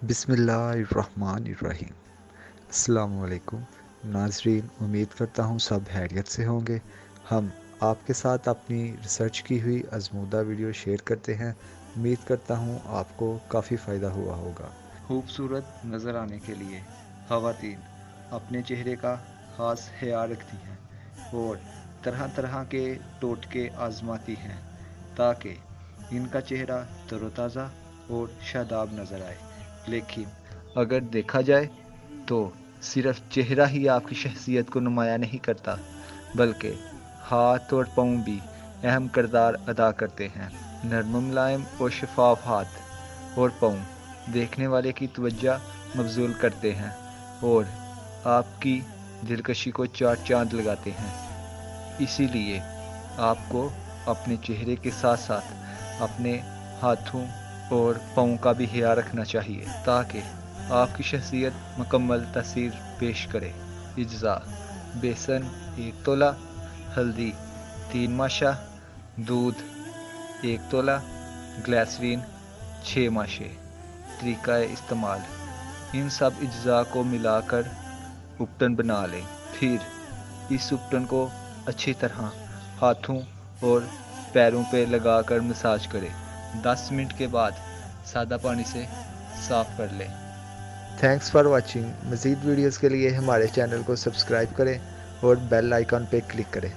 बिस्मिल्लाहिर्रहमानिर्रहीम। अस्सलाम वालेकुम नाजरीन, उम्मीद करता हूँ सब खैरियत से होंगे। हम आपके साथ अपनी रिसर्च की हुई आजमूदा वीडियो शेयर करते हैं। उम्मीद करता हूँ आपको काफ़ी फ़ायदा हुआ होगा। खूबसूरत नज़र आने के लिए ख़वातीन अपने चेहरे का ख़ास ख्याल रखती हैं और तरह तरह के टोटके आजमाती हैं ताकि इनका चेहरा तरोताज़ा और शादाब नज़र आए। लेकिन अगर देखा जाए तो सिर्फ चेहरा ही आपकी शख्सियत को नुमाया नहीं करता, बल्कि हाथ और पाँव भी अहम किरदार अदा करते हैं। नरम मुलायम और शफाफ हाथ और पाँव देखने वाले की तवज्जो मबजूल करते हैं और आपकी दिलकशी को चार चांद लगाते हैं। इसीलिए आपको अपने चेहरे के साथ साथ अपने हाथों और पाँव का भी ख्याल रखना चाहिए ताकि आपकी शख्सियत मुकम्मल तस्वीर पेश करे। इज्जा: बेसन 1 तोला, हल्दी 3 माशा, दूध 1 तोला, ग्लिसरीन 6 माशे। तरीका इस्तेमाल: इन सब अज्जा को मिलाकर उपटन बना लें। फिर इस उपटन को अच्छी तरह हाथों और पैरों पे लगाकर मसाज करें। 10 मिनट के बाद सादा पानी से साफ़ कर लें। Thanks for watching. मज़ीद वीडियोज़ के लिए हमारे चैनल को सब्सक्राइब करें और बेल आइकन पे क्लिक करें।